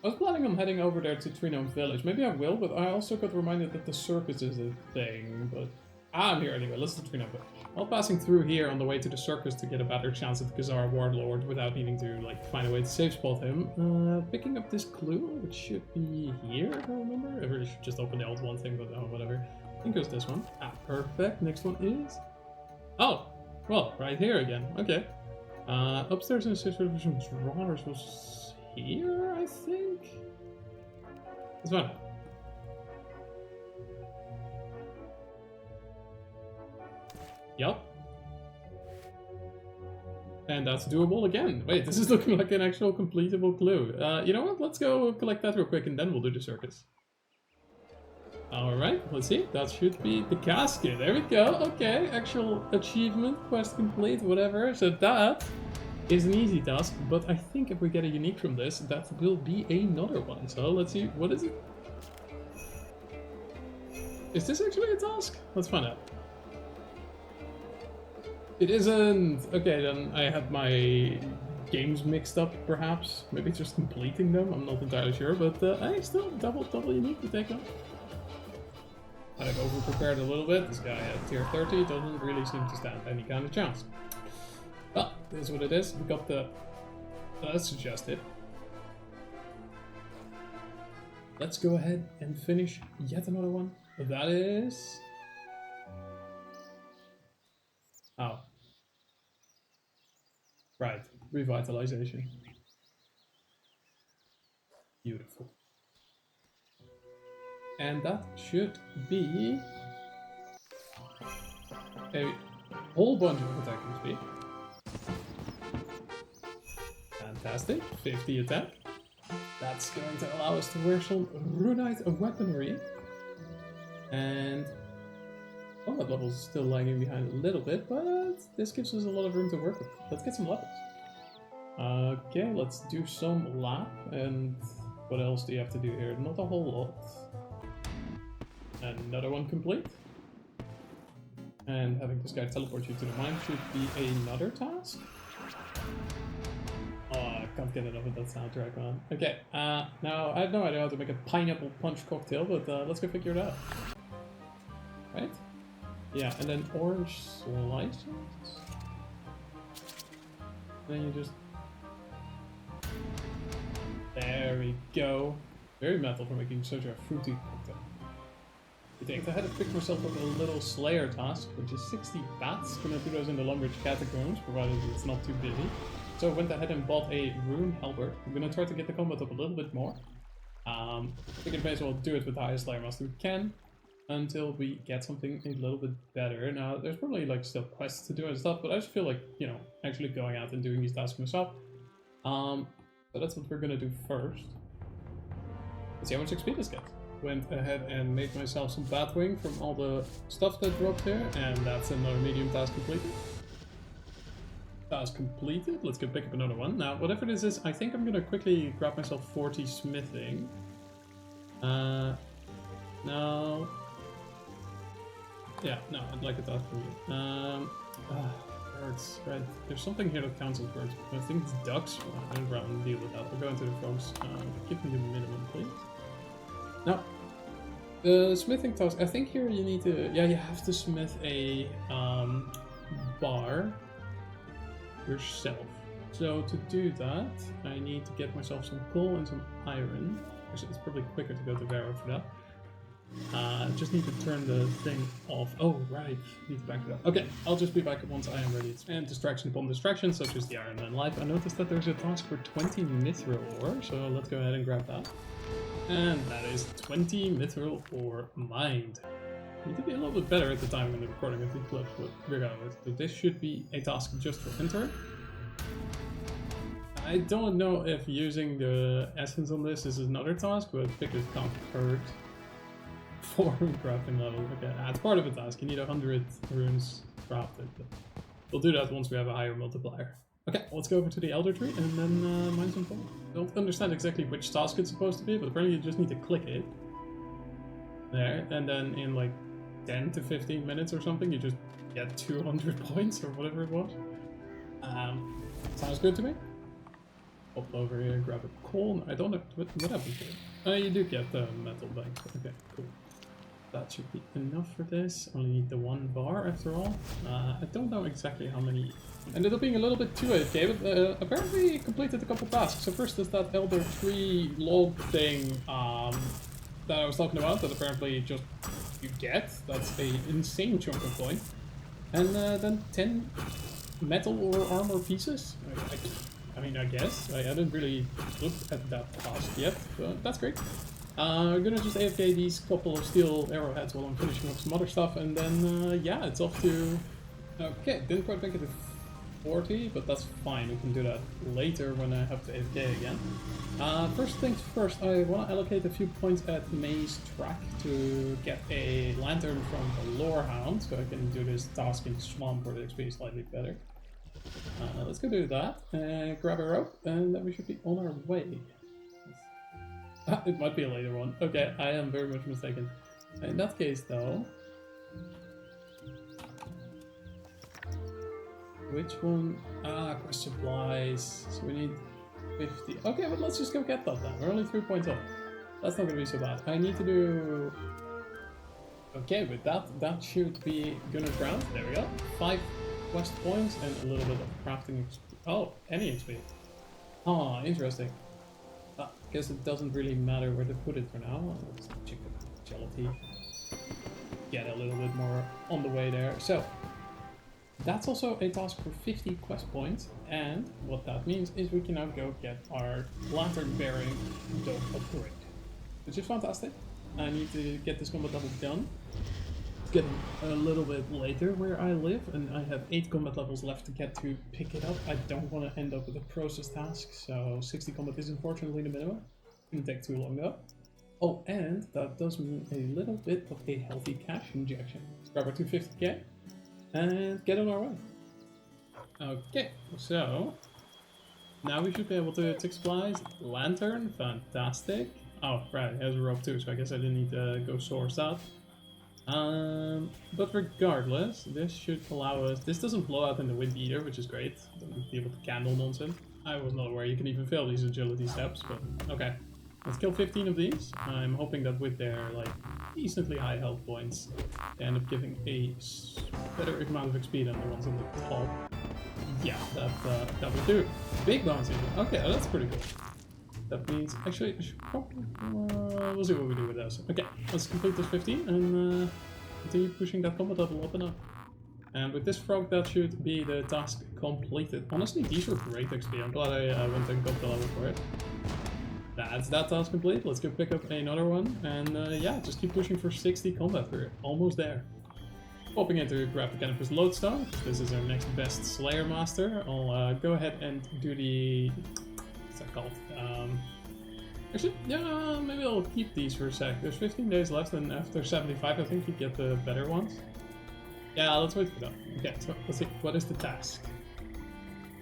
was planning on heading over there to Treenome Village. Maybe I will, but I also got reminded that the circus is a thing, but I'm here anyway. Let's do Treenome Village. While passing through here on the way to the circus to get a better chance at the Khazar Warlord without needing to like find a way to safe spot him, picking up this clue, which should be here if I remember. I really should just open the old one thing, but oh, whatever. I think it was this one. Ah, perfect. Next one is... Oh! Well, right here again. Okay. Upstairs in the situation, Drawers was here, I think? Let's find out. Yup. And that's doable again. Wait, this is looking like an actual completable clue. You know what? Let's go collect that real quick and then we'll do the circus. Alright, let's see. That should be the casket. There we go. Okay, actual achievement, quest complete, whatever. So that is an easy task, but I think if we get a unique from this, that will be another one. So let's see. What is it? Is this actually a task? Let's find out. It isn't! Okay, then I had my games mixed up, perhaps. Maybe just completing them, I'm not entirely sure, but hey, still double unique to take on. I've over-prepared a little bit. This guy at tier 30 doesn't really seem to stand any kind of chance. Well, this is what it is. We got the... let's adjust it. Let's go ahead and finish yet another one. That is... Oh. Right, revitalization. Beautiful. And that should be a whole bunch of attacking speed. Fantastic, 50 attack. That's going to allow us to wear some runite weaponry. And combat levels are still lagging behind a little bit, but this gives us a lot of room to work with. Let's get some levels. Okay, let's do some lap. And what else do you have to do here? Not a whole lot. Another one complete. And having this guy teleport you to the mine should be another task. Oh, I can't get enough of that soundtrack, man. Okay, now I have no idea how to make a pineapple punch cocktail, but let's go figure it out. Right? Yeah, and then orange slices. Then you just... There we go. Very metal for making such a fruity cocktail. I think I had to pick myself up a little Slayer task, which is 60 bats. Gonna do those in the Lumbridge Catacombs, provided it's not too busy. So I went ahead and bought a Rune Halberd. I'm gonna try to get the combat up a little bit more. I think I may as well do it with the highest Slayer master we can, until we get something a little bit better. Now, there's probably like still quests to do and stuff, but I just feel like, you know, actually going out and doing these tasks myself. So that's what we're gonna do first. Let's see how much XP this gets. Went ahead and made myself some Batwing from all the stuff that dropped here, and that's another medium task completed. Task completed. Let's go pick up another one. Now, whatever this is, I think I'm gonna quickly grab myself 40 smithing. No. Yeah, no, I'd like a task from you. Birds, right. There's something here that counts as birds. I think it's ducks. Well, I'd rather deal with that. I'll go into the frogs. Give me the minimum, please. Now, the smithing task, I think here you need to, yeah, you have to smith a bar yourself. So to do that, I need to get myself some coal and some iron. Actually, it's probably quicker to go to Vero for that. Just need to turn the thing off. Oh, right. Need to back it up. Okay, I'll just be back once I am ready. And distraction upon distraction, such as the Iron Man life. I noticed that there's a task for 20 mithril ore, so let's go ahead and grab that. And that is 20 mithril ore mined. Need to be a little bit better at the time when the recording of these clips, but regardless. So this should be a task just for enter. I don't know if using the essence on this is another task, but I think it can't hurt. 4 crafting levels. Okay, it's part of a task. You need 100 runes crafted. But we'll do that once we have a higher multiplier. Okay, let's go over to the Elder Tree and then mine some coal. I don't understand exactly which task it's supposed to be, but apparently you just need to click it. There, and then in like 10 to 15 minutes or something, you just get 200 points or whatever it was. Sounds good to me. Pop over here, grab a coal. I don't know what happened here. You do get the metal bank. Okay, cool. That should be enough for this. Only need the 1 bar after all. I don't know exactly how many. Ended up being a little bit too AFK, but apparently completed a couple tasks. So first is that Elder Tree log thing that I was talking about, that apparently just you get. That's an insane chunk of coin. And then 10 metal or armor pieces. I mean, I guess. I hadn't really looked at that task yet, but that's great. I'm gonna just AFK these couple of steel arrowheads while I'm finishing up some other stuff, and then, yeah, it's off to... Okay, didn't quite make it to 40, but that's fine. We can do that later when I have to AFK again. First things first, I want to allocate a few points at Maze Track to get a lantern from the Lorehound, so I can do this task in Swamp where the XP is slightly better. Let's go do that, and grab a rope, and then we should be on our way. It might be a later one. Okay, I am very much mistaken. In that case, though... Which one? Quest supplies. So we need 50. Okay, but let's just go get that then. We're only 3 points off. That's not gonna be so bad. I need to do... Okay, with that should be Gunner's Ground. There we go. 5 quest points and a little bit of crafting XP. Oh, any XP. Ah, interesting. I guess it doesn't really matter where to put it for now. Let's check the agility. Get a little bit more on the way there. So, that's also a task for 50 quest points. And what that means is we can now go get our lantern bearing dome upgrade. Which is fantastic. I need to get this combat level done. It's getting a little bit later where I live, and I have 8 combat levels left to get to pick it up. I don't want to end up with a process task, so 60 combat is unfortunately the minimum. Didn't take too long though. Oh, and that does mean a little bit of a healthy cash injection. Let's grab our 250k and get on our way. Okay, so now we should be able to tick supplies. Lantern, fantastic. Oh, right, it has a rope too, so I guess I didn't need to go source that. But regardless, this should allow us... This doesn't blow out in the wind either, which is great. Don't deal with the candle nonsense. I was not aware you can even fail these agility steps, but okay. Let's kill 15 of these. I'm hoping that with their, like, decently high health points, they end up giving a better amount of XP than the ones on the top. Yeah, that will do. Big bouncing. Okay, that's pretty good. That means, actually, we'll see what we do with those. Okay, let's complete this 15 and continue pushing that combat level up and up. And with this frog, that should be the task completed. Honestly, these were great XP. I'm glad I went and got the level for it. That's that task complete. Let's go pick up another one. And yeah, just keep pushing for 60 combat. We're almost there. Popping in to grab the Canopus Lodestone. This is our next best Slayer Master. I'll go ahead and do the... What's that called? Actually, yeah, maybe I'll keep these for a sec. There's 15 days left, and after 75, I think you get the better ones. Yeah, let's wait for that. Okay, so let's see. What is the task?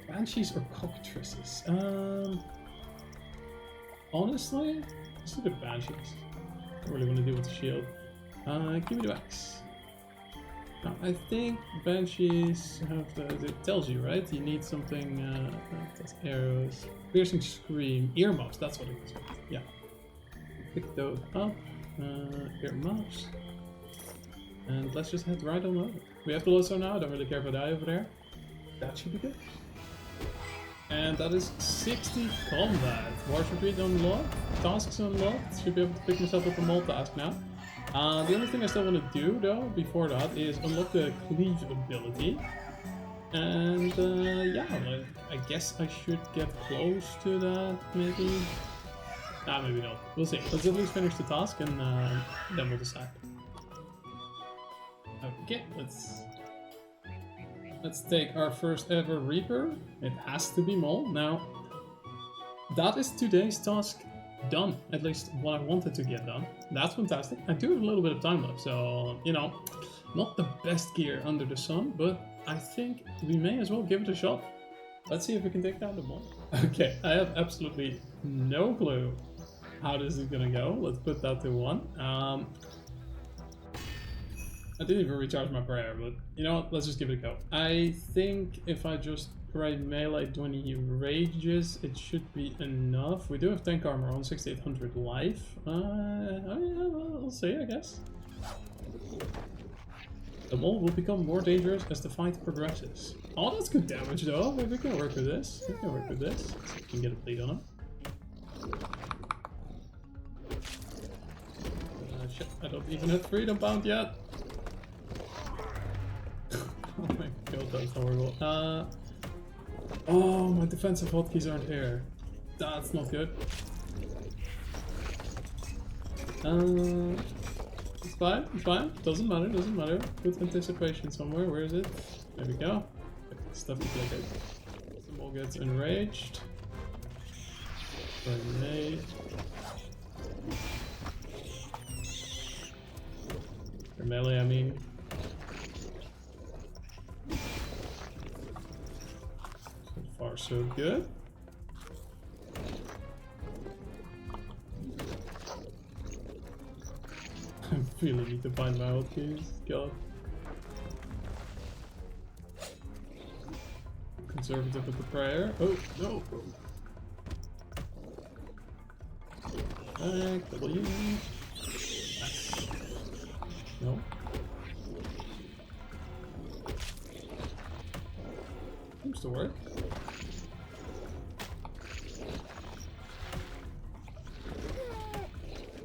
Banshees or cockatrices? Honestly, let's do the Banshees. I don't really want to deal with the shield. Give me the axe. Now, I think Banshees have the... It tells you, right? You need something... that's arrows. Piercing Scream. Earmuffs, that's what it is. Yeah. Pick those up. Earmuffs. And let's just head right on over. We have the Loso now, I don't really care about that over there. That should be good. And that is 60 combat. March Retreat unlocked. Tasks unlocked. Should be able to pick myself up a mole task now. The only thing I still want to do though, before that, is unlock the Cleave ability. And yeah, I guess I should get close to that, maybe? Ah, maybe not. We'll see. Let's at least finish the task and then we'll decide. Okay, let's take our first ever Reaper. It has to be Mole. Now, that is today's task done. At least what I wanted to get done. That's fantastic. I do have a little bit of time left, so, you know, not the best gear under the sun, but I think we may as well give it a shot. Let's see if we can take down the Mole. Okay, I have absolutely no clue how this is gonna go. Let's put that to 1. I didn't even recharge my prayer, but you know what, let's just give it a go. I think if I just pray melee 20 rages, it should be enough. We do have tank armor on 6800 life. We'll see, I guess. The Mole will become more dangerous as the fight progresses. Oh, that's good damage though. Maybe we can work with this. We can work with this. Let's see if we can get a bleed on him. Shit, I don't even have freedom bound yet. Oh my god, that's horrible. Oh, my defensive hotkeys aren't here. That's not good. It's fine, it's fine. Doesn't matter, doesn't matter. Put anticipation somewhere. Where is it? There we go. Stuff to click it. Some more gets enraged. Grenade. Or melee, I mean. So far, so good. I really need to find my hotkeys. God. Conservative with the prayer. Oh, no! Back, W. Nice. No. Seems to work.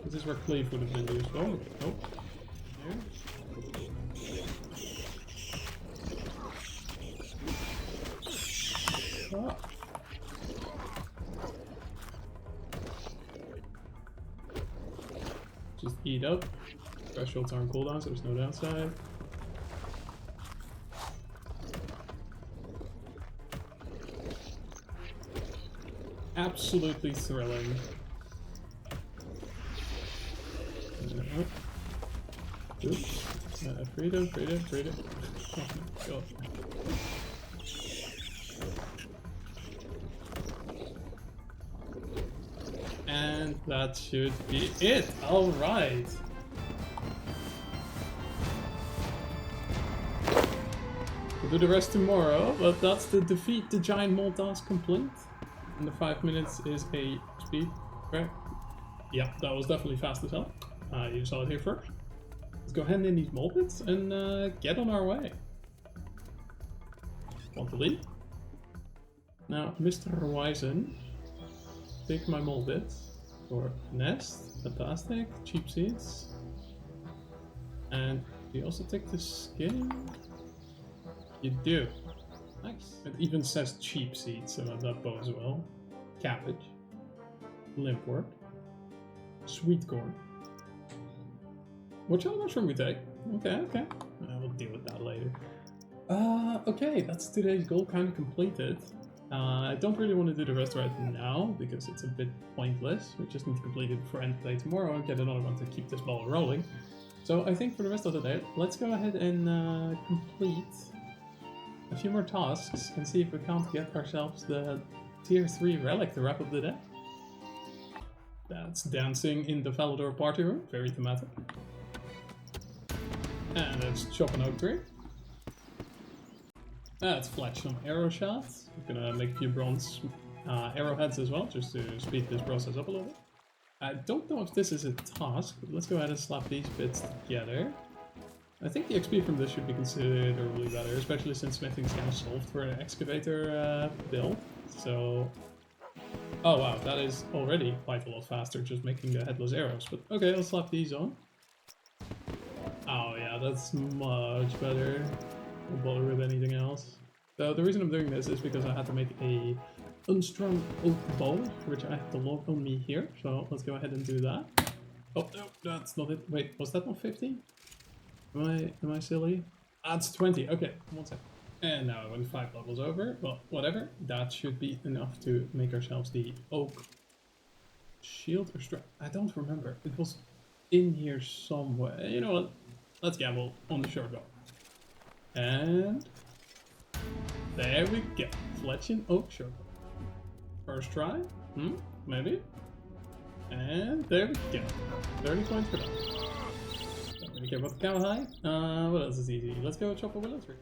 This is where Cleave would have been used. Oh, nope. There. Ah. Just eat up. Thresholds aren't cooldowns, so there's no downside. Absolutely thrilling. Oops. Freedom, freedom, freedom. Oh my god. And that should be it. Alright. We'll do the rest tomorrow, but that's the defeat the giant mole task complete. And the 5 minutes is a speed, correct? Yeah, that was definitely fast as hell. You saw it here first. Let's go hand in these mole bits and get on our way. Want to leave? Now, Mr. Horizon, take my mole bits for nest, fantastic, cheap seeds. And you also take the skin? You do. Nice. It even says cheap seeds, so that bodes well. Cabbage. Limpwort. Sweet corn. What challenge mushroom we take? Okay, okay. We'll deal with that later. Okay, that's today's goal kind of completed. I don't really want to do the rest right now because it's a bit pointless. We just need to complete it before end play tomorrow and get another one to keep this ball rolling. So I think for the rest of the day, let's go ahead and complete a few more tasks and see if we can't get ourselves the tier 3 relic to wrap up the day. That's dancing in the Valador party room, very thematic. And let's chop an oak tree. Let's fletch some arrow shafts. I'm gonna make a few bronze arrowheads as well, just to speed this process up a little bit. I don't know if this is a task, but let's go ahead and slap these bits together. I think the XP from this should be considerably better, especially since smithing is kind of solved for an excavator build. So, oh wow, that is already quite a lot faster, just making the headless arrows. But okay, let's slap these on. Oh yeah, that's much better. Don't bother with anything else. So the reason I'm doing this is because I had to make a unstrung oak bow, which I have to log on me here. So let's go ahead and do that. Oh no, that's not it. Wait, was that not 15? Am I silly? That's 20. Okay, 1 second. And now I went 5 levels over. Well, whatever. That should be enough to make ourselves the oak shield or strap. I don't remember. It was in here somewhere. You know what? Let's gamble on the short bow. And there we go. Fletching oak short bow. First try. Maybe. And there we go. 30 points for that. Don't really care about the cow high. What else is easy? Let's go chop a willow tree.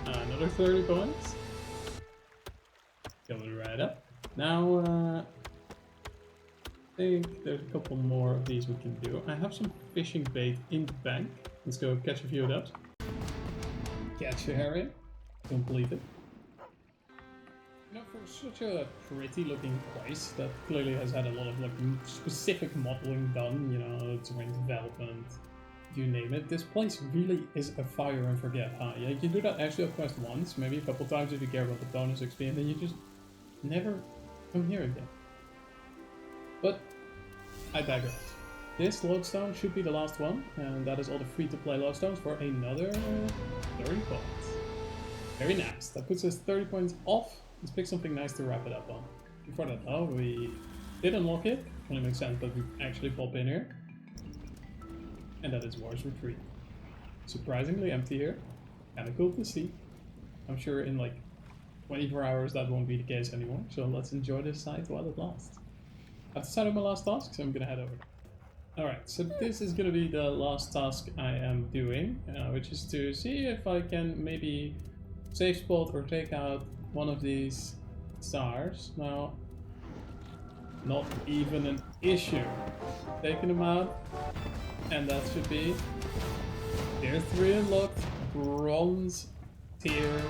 Another 30 points. Coming right up. Now, I think there's a couple more of these we can do. I have some fishing bait in the bank. Let's go catch a few of those. Catch a herring. Completed. You know, for such a pretty looking place that clearly has had a lot of like specific modeling done, you know, terrain development, you name it, this place really is a fire and forget, huh? Yeah, you can do that actually up quest once, maybe a couple times if you care about the bonus XP, and then you just never come here again. But I digress. This lodestone should be the last one, and that is all the free-to-play lodestones for another 30 points. Very nice. That puts us 30 points off. Let's pick something nice to wrap it up on. Before that though, we did unlock it. Only makes sense that we actually pop in here. And that is War's Retreat. Surprisingly empty here. Kinda cool to see. I'm sure in like 24 hours that won't be the case anymore. So let's enjoy this site while it lasts. I've decided my last task, so I'm gonna head over. Alright, so this is gonna be the last task I am doing, which is to see if I can maybe save spot or take out one of these stars. Now, not even an issue. Taking them out, and that should be tier 3 unlocked, bronze tier.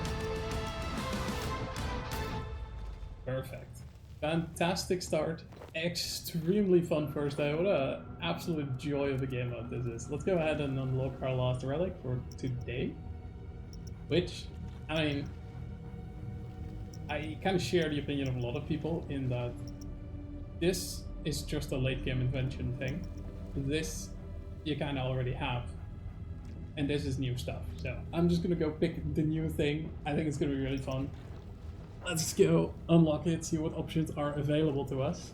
Perfect. Fantastic start. Extremely fun first day. What a absolute joy of a game mode this is. Let's go ahead and unlock our last relic for today. Which, I mean, I kind of share the opinion of a lot of people in that this is just a late game invention thing. This you kind of already have. And this is new stuff. So I'm just going to go pick the new thing. I think it's going to be really fun. Let's go unlock it, see what options are available to us.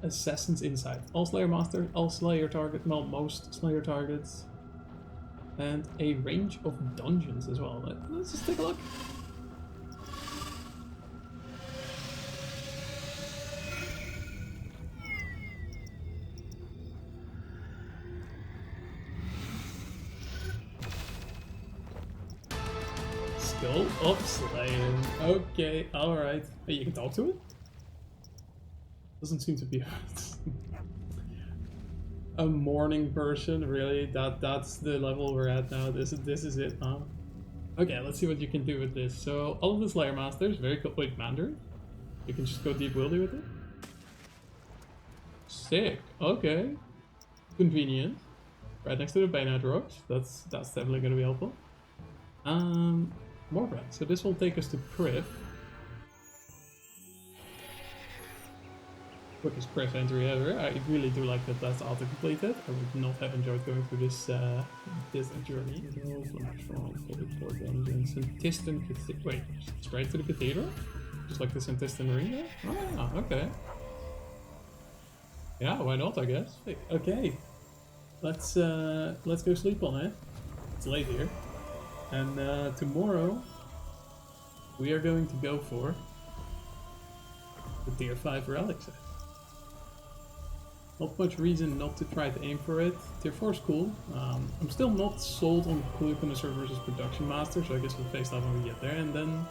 Assassin's Insight. All Slayer Masters, all Slayer targets, well, most Slayer targets. And a range of dungeons as well. Let's just take a look. Skull of Slaying. Okay, alright. Hey, you can talk to it? Doesn't seem to be a morning person, really. That's the level we're at now. This is it, huh? Okay, let's see what you can do with this. So all of the Slayer Masters, very cool. Wait, Mandarin? You can just go deep wildy with it? Sick. Okay. Convenient. Right next to the Bayonet Rocks. That's definitely gonna be helpful. More bread. So this will take us to Priv. quickest press entry ever. I really do like that that's auto-completed. I would not have enjoyed going through this this journey. Wait, straight to the cathedral? Just like the Santistan ring there? Ah, okay. Yeah, why not, I guess. Okay. Let's go sleep on it. It's late here. And tomorrow we are going to go for the tier 5 relic set. Not much reason not to try to aim for it. Tier 4 is cool. I'm still not sold on Cool Connoisseur versus Production Master, so I guess we'll face that when we get there. And then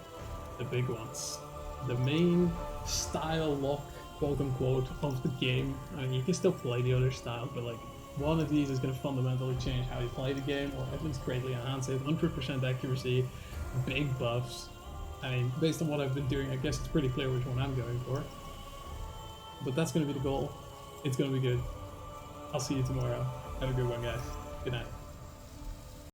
the big ones. The main style lock, quote unquote, of the game. I mean, you can still play the other styles, but like one of these is going to fundamentally change how you play the game, or at least greatly enhance it. 100% accuracy, big buffs. I mean, based on what I've been doing, I guess it's pretty clear which one I'm going for. But that's going to be the goal. It's going to be good. I'll see you tomorrow. Have a good one, guys. Good night.